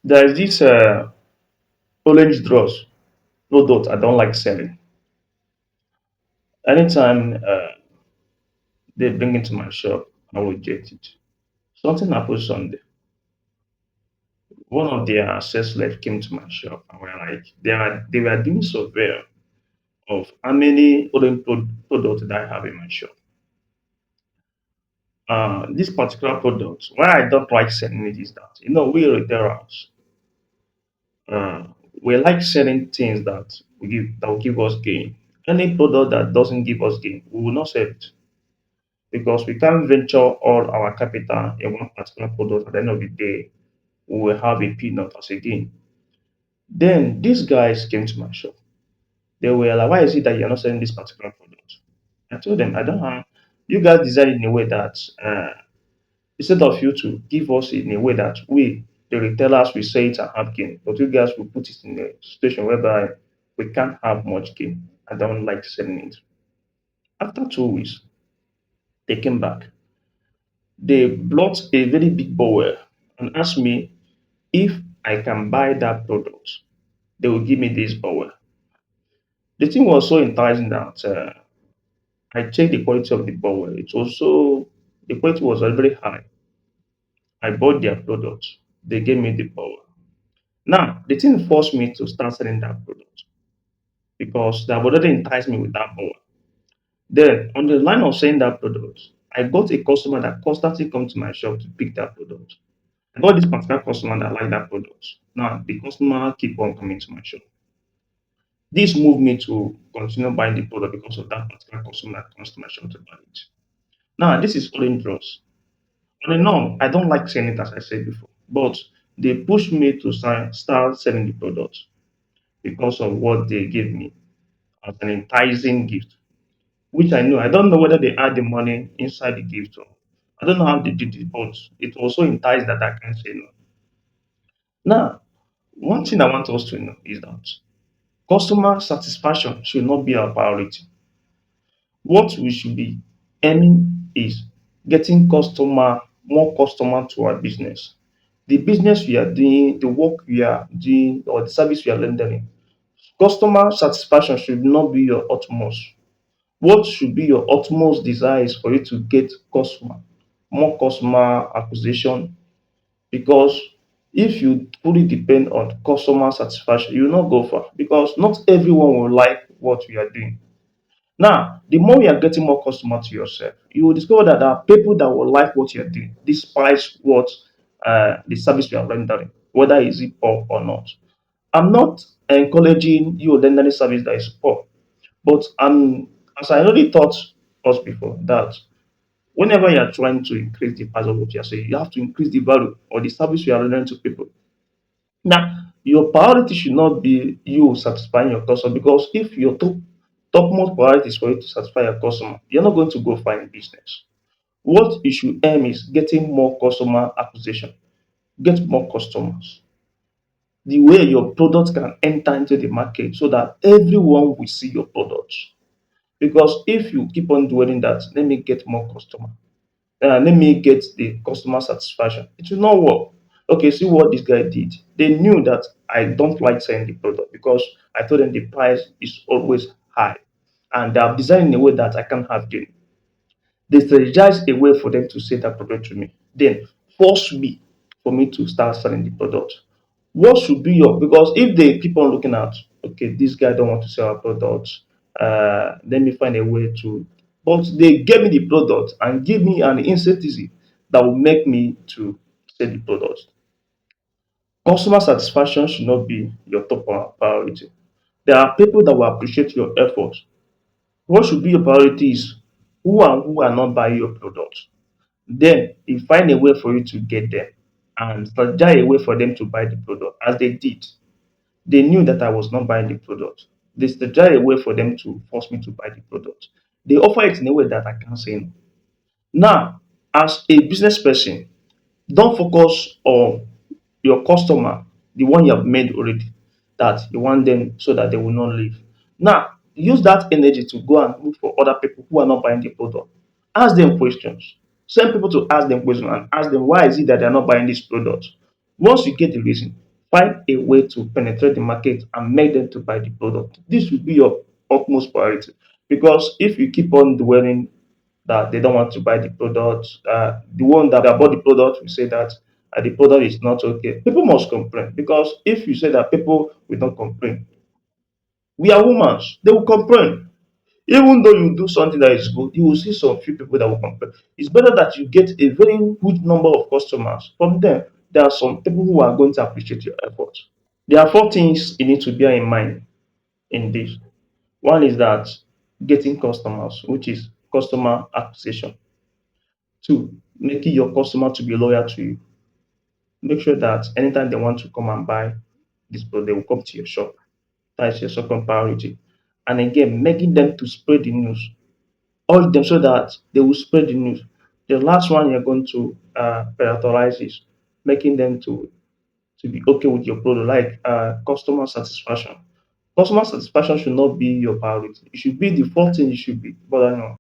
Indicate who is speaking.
Speaker 1: There is this orange dross product I don't like selling. Anytime they bring it to my shop, I will reject it. Something happened Sunday. One of their sales reps came to my shop and were like, they were doing survey of how many orange products that I have in my shop. This particular product, why I don't like selling it is that, we retailers, uh, we like selling things that will give us gain. Any product that doesn't give us gain, we will not sell it because we can't venture all our capital in one particular product. At the end of the day, we will have a peanut as a gain. Then these guys came to my shop. They were like, "Why is it that you're not selling this particular product?" I told them, "I don't have. You guys design it in a way that instead of you to give us in a way that we, the retailers, will say it and have gain, but you guys will put it in a situation whereby we can't have much gain. I don't like selling it." After 2 weeks, they came back. They brought a very big bowl and asked me if I can buy that product. They will give me this bowl. The thing was so enticing that I checked the quality of the bowl. The quality was very high. I bought their product. They gave me the bowl. Now, the thing forced me to start selling that product because they have already enticed me with that bowl. Then, on the line of selling that product, I got a customer that constantly comes to my shop to pick that product. I got this particular customer that like that product. Now, the customer keep on coming to my shop. This moved me to continue buying the product because of that particular customer that comes to my shop to buy it. Now, this is orange dross. On and on, I don't like selling it as I said before, but they pushed me to start selling the product because of what they gave me as an enticing gift, which I know. I don't know whether they add the money inside the gift or I don't know how they did it, but it was so enticing that I can't say no. Now, one thing I want us to know is that customer satisfaction should not be our priority. What we should be aiming is getting more customer to our business. The business we are doing, the work we are doing, or the service we are rendering, customer satisfaction should not be your utmost. What should be your utmost desire is for you to get more customer acquisition, because if you fully depend on customer satisfaction, you will not go far because not everyone will like what we are doing. Now, the more you are getting more customer to yourself, you will discover that there are people that will like what you're doing, despite what the service you are rendering, whether is it poor or not. I'm not encouraging you rendering service that is poor, but as I already taught us before, that whenever you are trying to increase the price of what you are saying, you have to increase the value or the service you are rendering to people. Now, your priority should not be you satisfying your customer because if your topmost priority is for you to satisfy your customer, you're not going to go find business. What you should aim is getting more customer acquisition, get more customers. The way your product can enter into the market so that everyone will see your product. Because if you keep on doing that, let me get more customer, let me get the customer satisfaction. It will not work. Okay, see what this guy did. They knew that I don't like selling the product because I told them the price is always high and they have designed in a way that I can't have gain. They strategize a way for them to sell that product to me. Then force me for me to start selling the product. What should be your, because if they keep on looking at, okay, this guy don't want to sell our product, let me find a way to, but they gave me the product and give me an incentive that will make me to sell the product. Customer satisfaction should not be your top priority. There are people that will appreciate your effort. What should be your priority is who are not buying your product. Then you find a way for you to get them and strategize a way for them to buy the product as they did. They knew that I was not buying the product. They strategized a way for them to force me to buy the product. They offer it in a way that I can't say no. Now, as a business person, don't focus on your customer, the one you have made already, that you want them so that they will not leave. Now, use that energy to go and look for other people who are not buying the product. Ask them questions. Send people to ask them questions and ask them why is it that they are not buying this product. Once you get the reason, Find a way to penetrate the market and make them to buy the product. This will be your utmost priority, because if you keep on dwelling that they don't want to buy the product, the one that bought the product will say that the product is not okay. People must complain, because if you say that people will not complain, we are humans, they will complain. Even though you do something that is good, you will see some few people that will complain. It's better that you get a very good number of customers. From them, there are some people who are going to appreciate your effort. There are four things you need to bear in mind in this. One is that getting customers, which is customer acquisition. Two, making your customer to be loyal to you. Make sure that anytime they want to come and buy this product, they will come to your shop. That is your second priority. And again, making them to spread the news. Urge them so that they will spread the news. The last one you're going to prioritize is making them to be okay with your product, like customer satisfaction. Customer satisfaction should not be your priority. It should be the fourth thing you should be bothering on.